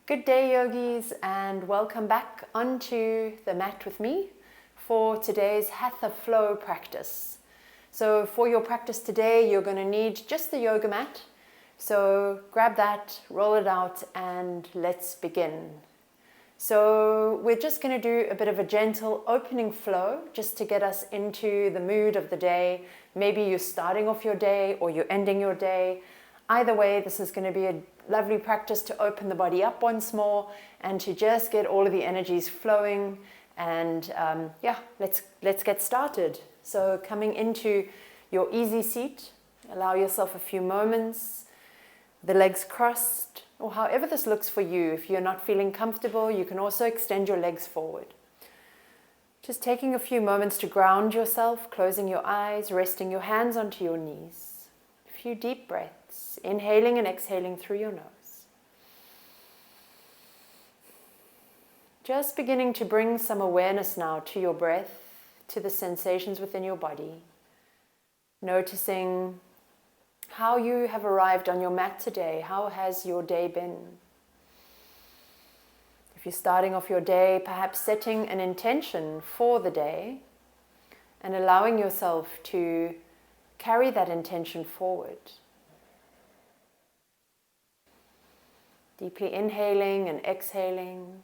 Good day, yogis, and welcome back onto the mat with me for today's Hatha flow practice. So for your practice today, you're going to need just the yoga mat. So grab that, roll it out, and let's begin. So we're just going to do a bit of a gentle opening flow just to get us into the mood of the day. Maybe you're starting off your day or you're ending your day. Either way, this is going to be a lovely practice to open the body up once more and to just get all of the energies flowing. And let's get started. So coming into your easy seat, allow yourself a few moments, the legs crossed, or however this looks for you. If you're not feeling comfortable, you can also extend your legs forward. Just taking a few moments to ground yourself, closing your eyes, resting your hands onto your knees. A few deep breaths, inhaling and exhaling through your nose. Just beginning to bring some awareness now to your breath, to the sensations within your body. Noticing how you have arrived on your mat today. How has your day been? If you're starting off your day, perhaps setting an intention for the day and allowing yourself to carry that intention forward. Deeply inhaling and exhaling.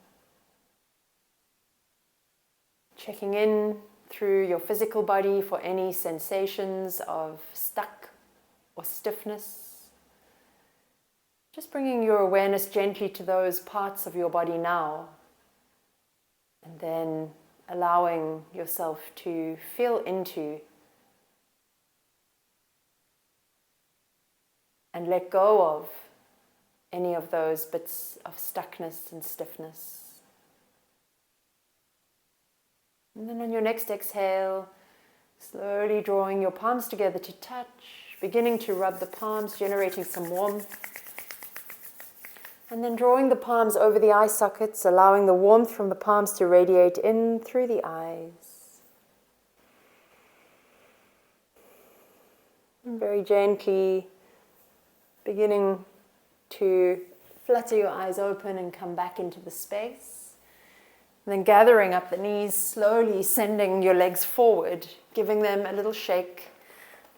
Checking in through your physical body for any sensations of stuck or stiffness. Just bringing your awareness gently to those parts of your body now. And then allowing yourself to feel into and let go of any of those bits of stuckness and stiffness. And then on your next exhale, slowly drawing your palms together to touch, beginning to rub the palms, generating some warmth. And then drawing the palms over the eye sockets, allowing the warmth from the palms to radiate in through the eyes. And very gently beginning to flutter your eyes open and come back into the space. And then gathering up the knees, slowly sending your legs forward, giving them a little shake.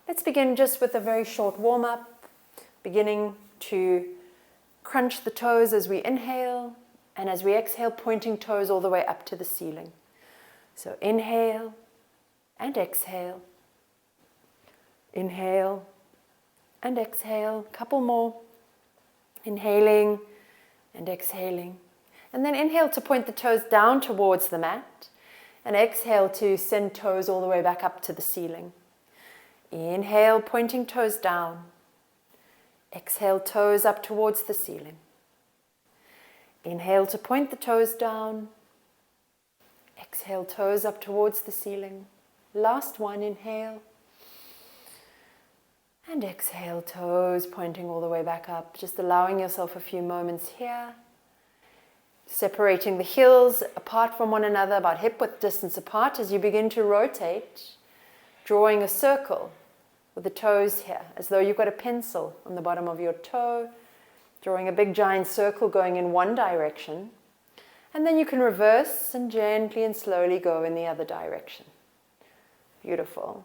Let's begin just with a very short warm-up, beginning to crunch the toes as we inhale, and as we exhale, pointing toes all the way up to the ceiling. So inhale and exhale. Inhale and exhale. Couple more. Inhaling and exhaling. And then inhale to point the toes down towards the mat, and exhale to send toes all the way back up to the ceiling. Inhale, pointing toes down. Exhale, toes up towards the ceiling. Inhale to point the toes down. Exhale, toes up towards the ceiling. Last one, inhale. And exhale, toes pointing all the way back up. Just allowing yourself a few moments here. Separating the heels apart from one another, about hip-width distance apart as you begin to rotate. Drawing a circle with the toes here, as though you've got a pencil on the bottom of your toe, drawing a big giant circle going in one direction, and then you can reverse and gently and slowly go in the other direction. Beautiful.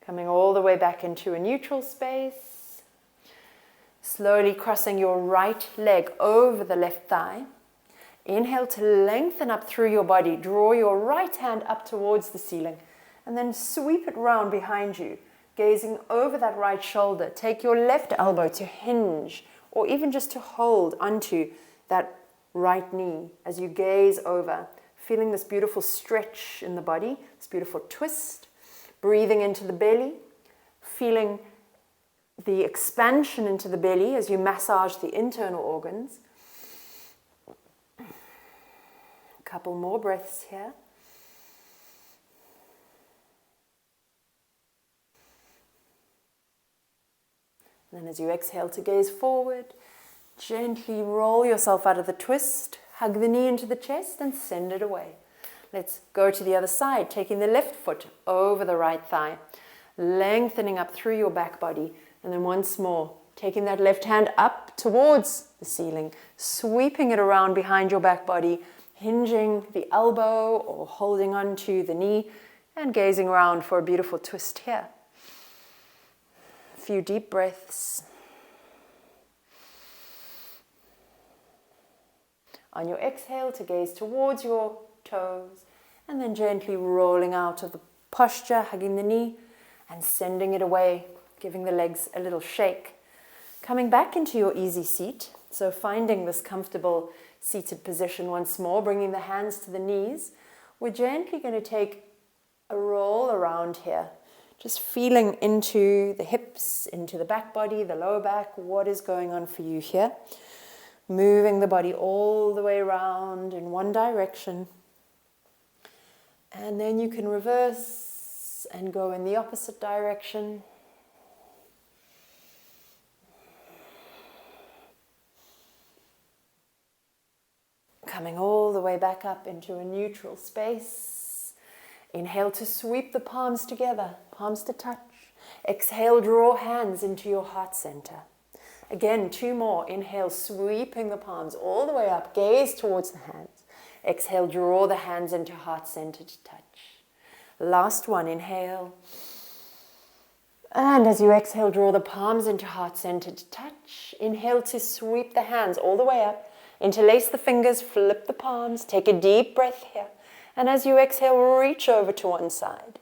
Coming all the way back into a neutral space, slowly crossing your right leg over the left thigh. Inhale to lengthen up through your body, draw your right hand up towards the ceiling, and then sweep it round behind you. Gazing over that right shoulder, take your left elbow to hinge or even just to hold onto that right knee as you gaze over, feeling this beautiful stretch in the body, this beautiful twist, breathing into the belly, feeling the expansion into the belly as you massage the internal organs. A couple more breaths here. And then as you exhale to gaze forward, gently roll yourself out of the twist, hug the knee into the chest and send it away. Let's go to the other side, taking the left foot over the right thigh, lengthening up through your back body, and then once more, taking that left hand up towards the ceiling, sweeping it around behind your back body, hinging the elbow or holding onto the knee, and gazing around for a beautiful twist here. A few deep breaths. On your exhale, to gaze towards your toes, and then gently rolling out of the posture, hugging the knee, and sending it away, giving the legs a little shake. Coming back into your easy seat, so finding this comfortable seated position once more, bringing the hands to the knees. We're gently going to take a roll around here, just feeling into the hips, into the back body, the lower back, what is going on for you here. Moving the body all the way around in one direction. And then you can reverse and go in the opposite direction. Coming all the way back up into a neutral space. Inhale to sweep the palms together, palms to touch. Exhale, draw hands into your heart center. Again, 2 more. Inhale, sweeping the palms all the way up, gaze towards the hands. Exhale, draw the hands into heart center to touch. Last one, inhale. And as you exhale, draw the palms into heart center to touch. Inhale to sweep the hands all the way up. Interlace the fingers, flip the palms, take a deep breath here. And as you exhale, reach over to one side.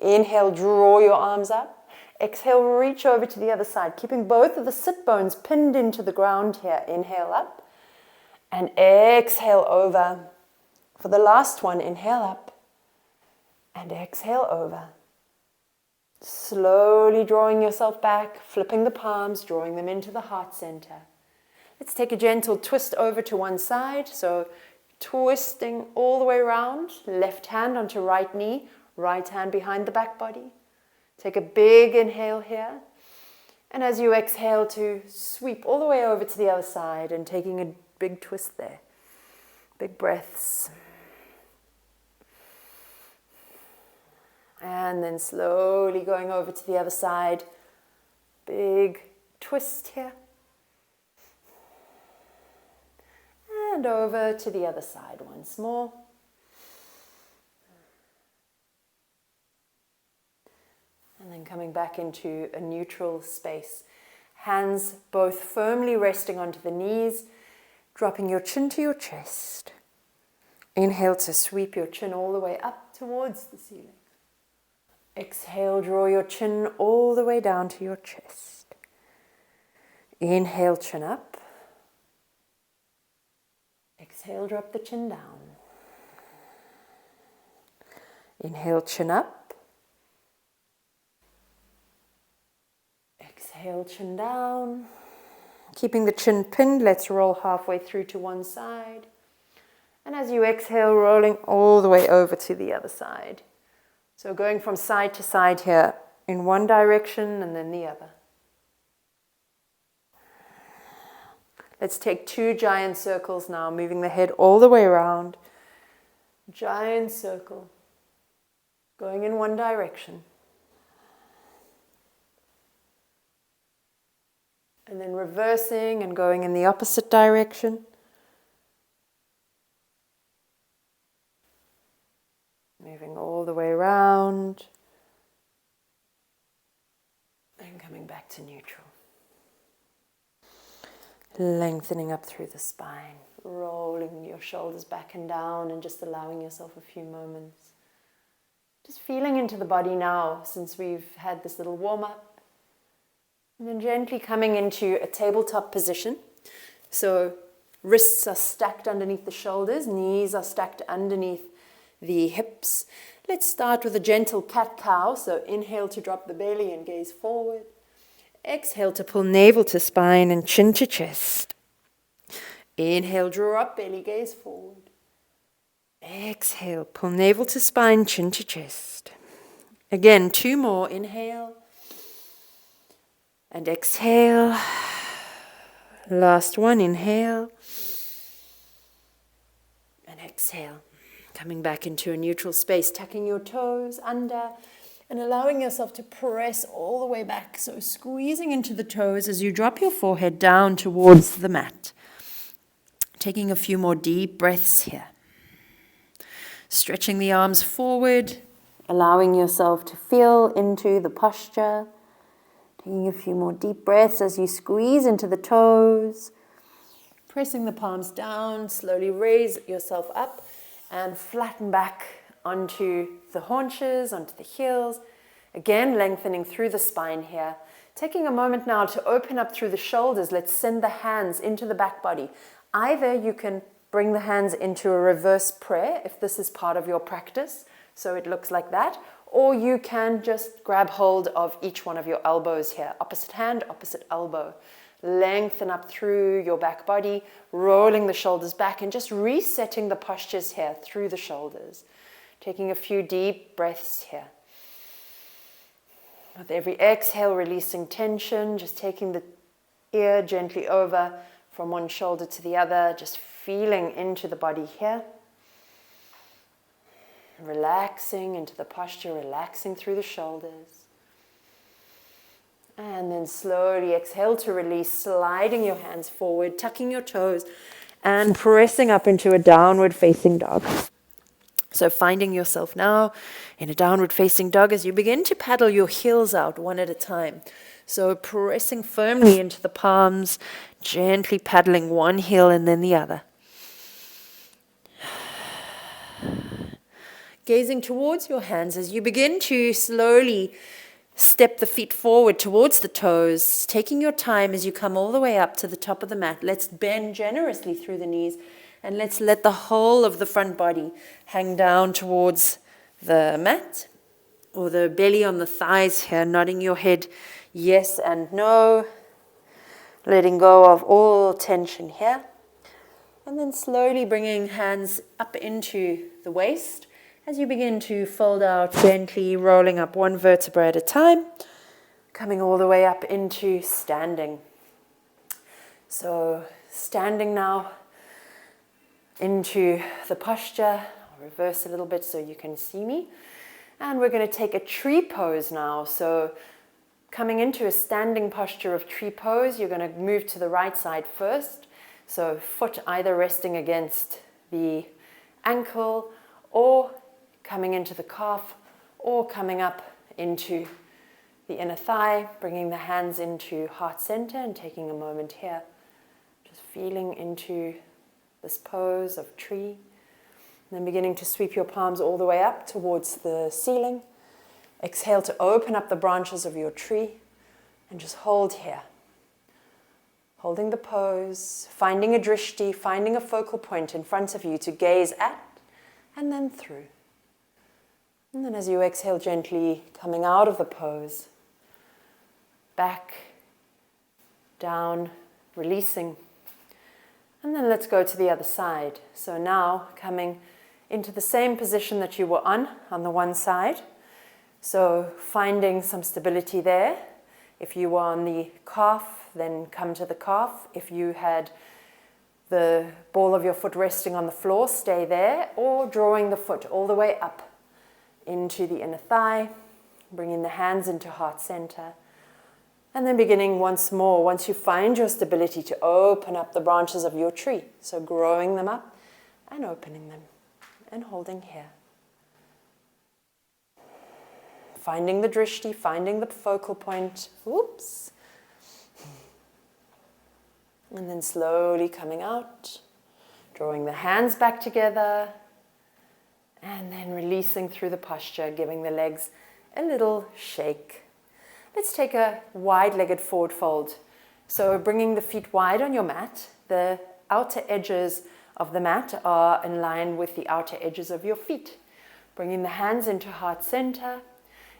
Inhale, draw your arms up. Exhale, reach over to the other side, keeping both of the sit bones pinned into the ground here. Inhale up and exhale over. For the last one, inhale up and exhale over. Slowly drawing yourself back, flipping the palms, drawing them into the heart center. Let's take a gentle twist over to one side. So twisting all the way around, left hand onto right knee, right hand behind the back body. Take a big inhale here. And as you exhale, to sweep all the way over to the other side and taking a big twist there. Big breaths. And then slowly going over to the other side. Big twist here. And over to the other side once more. And then coming back into a neutral space. Hands both firmly resting onto the knees, dropping your chin to your chest. Inhale to sweep your chin all the way up towards the ceiling. Exhale, draw your chin all the way down to your chest. Inhale, chin up. Exhale, drop the chin down. Inhale, chin up. Exhale, chin down. Keeping the chin pinned, let's roll halfway through to one side. And as you exhale, rolling all the way over to the other side. So going from side to side here in one direction and then the other. Let's take 2 giant circles now, moving the head all the way around. Giant circle, going in one direction. And then reversing and going in the opposite direction. Moving all the way around. And coming back to neutral. Lengthening up through the spine, rolling your shoulders back and down and just allowing yourself a few moments. Just feeling into the body now since we've had this little warm-up. And then gently coming into a tabletop position. So wrists are stacked underneath the shoulders, knees are stacked underneath the hips. Let's start with a gentle cat-cow. So inhale to drop the belly and gaze forward. Exhale to pull navel to spine and chin to chest. Inhale, draw up, belly gaze forward. Exhale, pull navel to spine, chin to chest. Again, 2 more. Inhale. And exhale. Last one, inhale. And exhale. Coming back into a neutral space, tucking your toes under. And allowing yourself to press all the way back. So squeezing into the toes as you drop your forehead down towards the mat. Taking a few more deep breaths here. Stretching the arms forward. Allowing yourself to feel into the posture. Taking a few more deep breaths as you squeeze into the toes. Pressing the palms down. Slowly raise yourself up and flatten back onto the haunches, onto the heels. Again, lengthening through the spine here. Taking a moment now to open up through the shoulders. Let's send the hands into the back body. Either you can bring the hands into a reverse prayer if this is part of your practice, so it looks like that, or you can just grab hold of each one of your elbows here. Opposite hand, opposite elbow. Lengthen up through your back body, rolling the shoulders back and just resetting the postures here through the shoulders. Taking a few deep breaths here. With every exhale, releasing tension, just taking the ear gently over from one shoulder to the other, just feeling into the body here. Relaxing into the posture, relaxing through the shoulders. And then slowly exhale to release, sliding your hands forward, tucking your toes, and pressing up into a downward facing dog. So finding yourself now in a downward facing dog as you begin to paddle your heels out one at a time. So pressing firmly into the palms, gently paddling one heel and then the other. Gazing towards your hands as you begin to slowly step the feet forward towards the toes, taking your time as you come all the way up to the top of the mat. Let's bend generously through the knees. And let's let the whole of the front body hang down towards the mat or the belly on the thighs here, nodding your head yes and no, letting go of all tension here. And then slowly bringing hands up into the waist as you begin to fold out, gently rolling up one vertebra at a time, coming all the way up into standing. So standing now into the posture. I'll reverse a little bit so you can see me. And we're going to take a tree pose now. So coming into a standing posture of tree pose, you're going to move to the right side first. So foot either resting against the ankle or coming into the calf or coming up into the inner thigh, bringing the hands into heart center and taking a moment here. Just feeling into this pose of tree. And then beginning to sweep your palms all the way up towards the ceiling. Exhale to open up the branches of your tree and just hold here. Holding the pose, finding a drishti, finding a focal point in front of you to gaze at and then through. And then as you exhale gently, coming out of the pose, back, down, releasing. And then let's go to the other side. So now coming into the same position that you were on the one side. So finding some stability there. If you were on the calf, then come to the calf. If you had the ball of your foot resting on the floor, stay there, or drawing the foot all the way up into the inner thigh, bringing the hands into heart center. And then beginning once more, once you find your stability, to open up the branches of your tree. So growing them up and opening them and holding here. Finding the drishti, finding the focal point. Oops. And then slowly coming out, drawing the hands back together, and then releasing through the posture, giving the legs a little shake. Let's take a wide-legged forward fold. So bringing the feet wide on your mat, the outer edges of the mat are in line with the outer edges of your feet. Bringing the hands into heart center.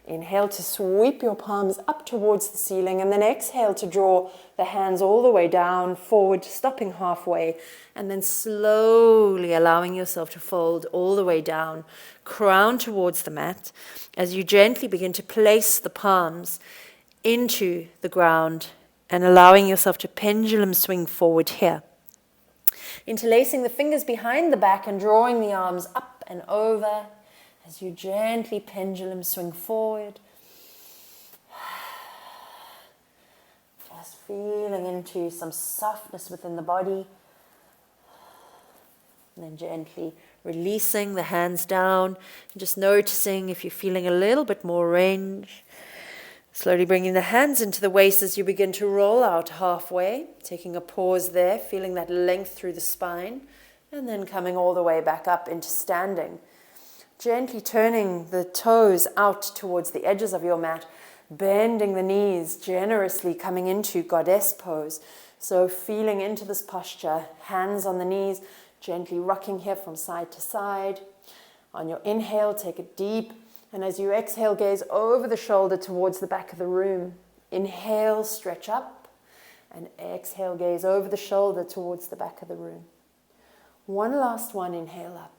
Inhale to sweep your palms up towards the ceiling, and then exhale to draw the hands all the way down, forward, stopping halfway, and then slowly allowing yourself to fold all the way down, crown towards the mat, as you gently begin to place the palms into the ground and allowing yourself to pendulum swing forward here. Interlacing the fingers behind the back and drawing the arms up and over, As you gently pendulum swing forward, just feeling into some softness within the body. And then gently releasing the hands down, and just noticing if you're feeling a little bit more range. Slowly bringing the hands into the waist as you begin to roll out halfway, taking a pause there, feeling that length through the spine, and then coming all the way back up into standing. Gently turning the toes out towards the edges of your mat, bending the knees, generously coming into goddess pose. So feeling into this posture, hands on the knees, gently rocking here from side to side. On your inhale, take it deep. And as you exhale, gaze over the shoulder towards the back of the room. Inhale, stretch up. And exhale, gaze over the shoulder towards the back of the room. One last one, inhale up.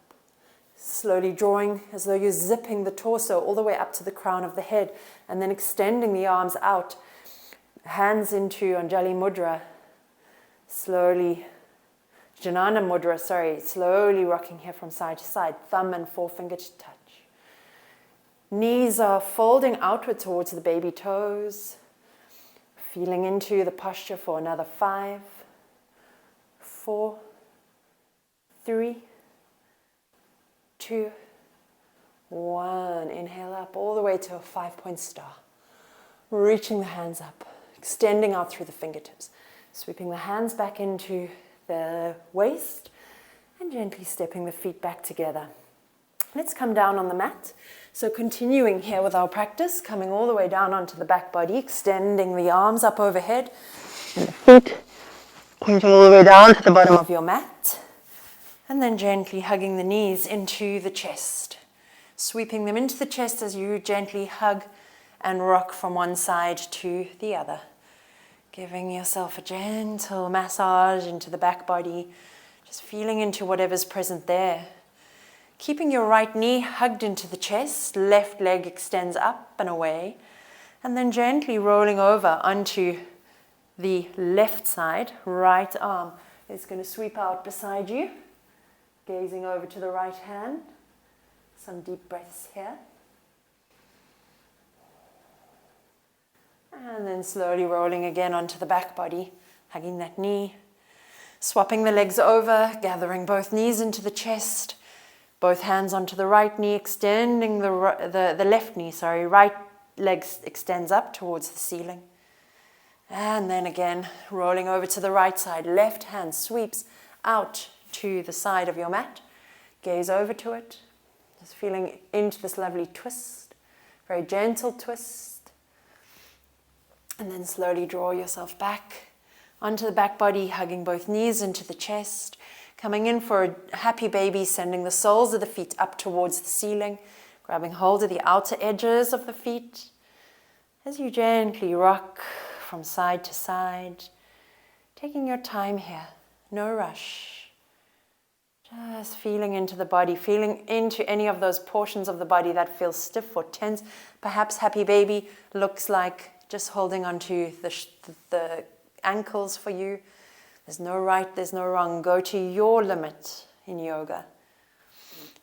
Slowly drawing as though you're zipping the torso all the way up to the crown of the head. And then extending the arms out. Hands into Anjali Mudra. Slowly, Janana Mudra, slowly rocking here from side to side. Thumb and forefinger to touch. Knees are folding outward towards the baby toes. Feeling into the posture for another 5, 4, 3, 2, 1. Inhale up all the way to a 5-point star. Reaching the hands up, extending out through the fingertips. Sweeping the hands back into the waist and gently stepping the feet back together. Let's come down on the mat. So continuing here with our practice, coming all the way down onto the back body, extending the arms up overhead, and the feet pointing all the way down to the bottom of your mat, and then gently hugging the knees into the chest, sweeping them into the chest as you gently hug and rock from one side to the other, giving yourself a gentle massage into the back body, just feeling into whatever's present there. Keeping your right knee hugged into the chest, left leg extends up and away, and then gently rolling over onto the left side. Right arm is going to sweep out beside you, gazing over to the right hand. Some deep breaths here. And then slowly rolling again onto the back body, hugging that knee, swapping the legs over, gathering both knees into the chest. Both hands onto the right knee, extending the left knee, right leg extends up towards the ceiling. And then again, rolling over to the right side, left hand sweeps out to the side of your mat. Gaze over to it, just feeling into this lovely twist, very gentle twist. And then slowly draw yourself back onto the back body, hugging both knees into the chest. Coming in for a happy baby, sending the soles of the feet up towards the ceiling, grabbing hold of the outer edges of the feet as you gently rock from side to side, taking your time here, no rush. Just feeling into the body, feeling into any of those portions of the body that feel stiff or tense. Perhaps happy baby looks like just holding onto the ankles for you. There's no right, there's no wrong. Go to your limit in yoga.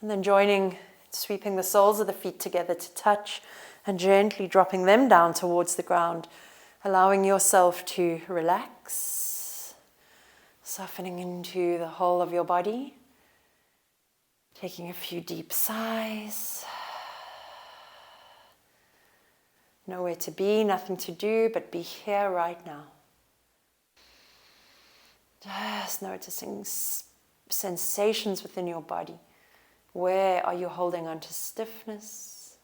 And then joining, sweeping the soles of the feet together to touch and gently dropping them down towards the ground, allowing yourself to relax, softening into the whole of your body, taking a few deep sighs. Nowhere to be, nothing to do, but be here right now. Just noticing sensations within your body. Where are you holding on to stiffness?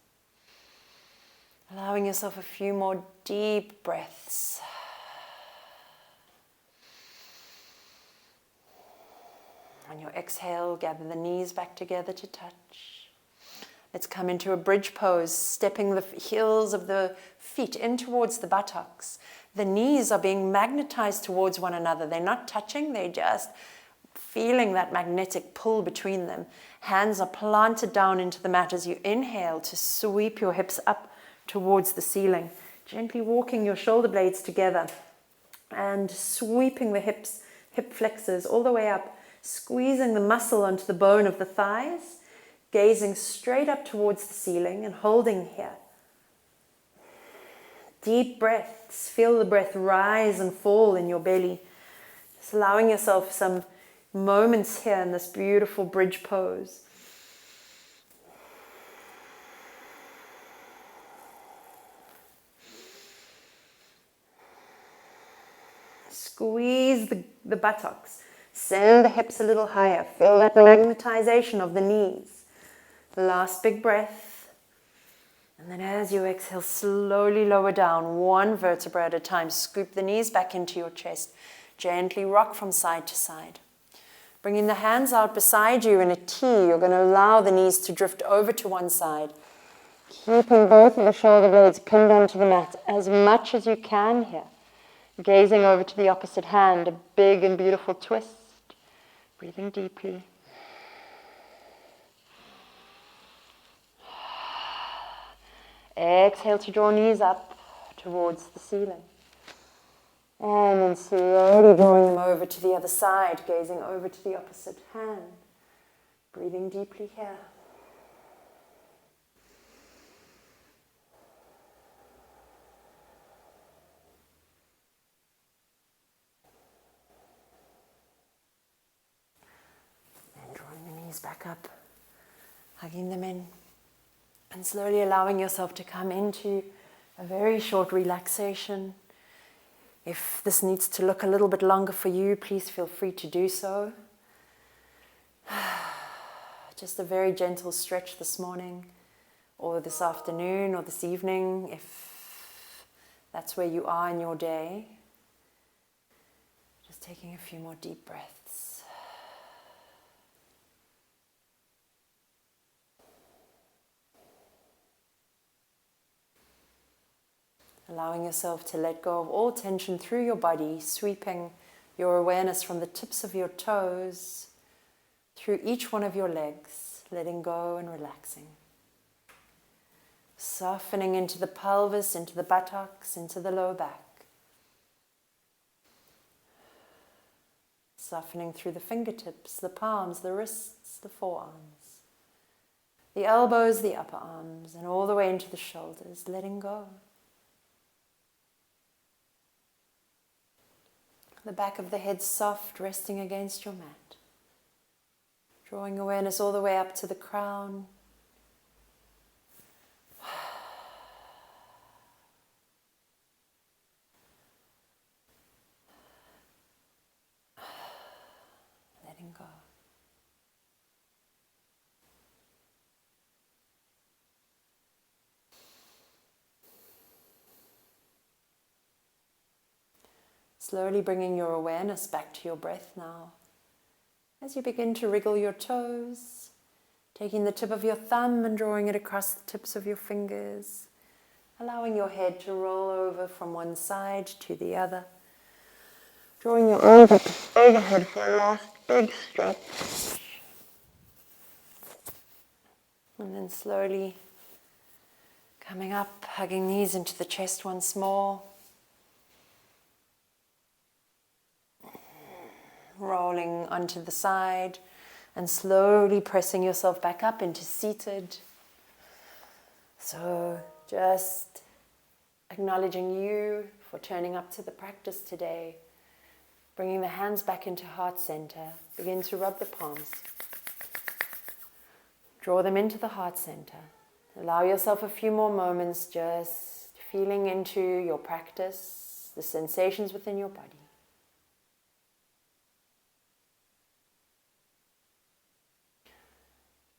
Allowing yourself a few more deep breaths. On your exhale, gather the knees back together to touch. Let's come into a bridge pose, stepping the heels of the feet in towards the buttocks. The knees are being magnetized towards one another. They're not touching, they're just feeling that magnetic pull between them. Hands are planted down into the mat as you inhale to sweep your hips up towards the ceiling. Gently walking your shoulder blades together and sweeping the hips, hip flexors all the way up, squeezing the muscle onto the bone of the thighs. gazing straight up towards the ceiling and holding here. Deep breaths. Feel the breath rise and fall in your belly. Just allowing yourself some moments here in this beautiful bridge pose. Squeeze the buttocks. Send the hips a little higher. Feel that magnetization of the knees. Last big breath. And then as you exhale, slowly lower down, one vertebra at a time. Scoop the knees back into your chest. Gently rock from side to side. Bringing the hands out beside you in a T, you're going to allow the knees to drift over to one side. Keeping both of the shoulder blades pinned onto the mat as much as you can here. Gazing over to the opposite hand, a big and beautiful twist. Breathing deeply. Exhale to draw knees up towards the ceiling. And then slowly drawing them over to the other side, gazing over to the opposite hand. Breathing deeply here. And drawing the knees back up, hugging them in. And slowly allowing yourself to come into a very short relaxation. If this needs to look a little bit longer for you, please feel free to do so. Just a very gentle stretch this morning, or this afternoon, or this evening, if that's where you are in your day. Just taking a few more deep breaths. Allowing yourself to let go of all tension through your body, sweeping your awareness from the tips of your toes through each one of your legs, letting go and relaxing. Softening into the pelvis, into the buttocks, into the low back. Softening through the fingertips, the palms, the wrists, the forearms, the elbows, the upper arms, and all the way into the shoulders, letting go. The back of the head soft, resting against your mat. Drawing awareness all the way up to the crown. Letting go. Slowly bringing your awareness back to your breath now. As you begin to wriggle your toes, taking the tip of your thumb and drawing it across the tips of your fingers, allowing your head to roll over from one side to the other, drawing your arms up overhead for a last big stretch, and then slowly coming up, hugging knees into the chest once more. Rolling onto the side and slowly pressing yourself back up into seated. So just acknowledging you for turning up to the practice today. Bringing the hands back into heart center. Begin to rub the palms. Draw them into the heart center. Allow yourself a few more moments just feeling into your practice, the sensations within your body.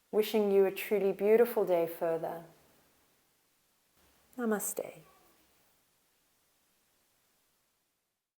Wishing you a truly beautiful day further. Namaste.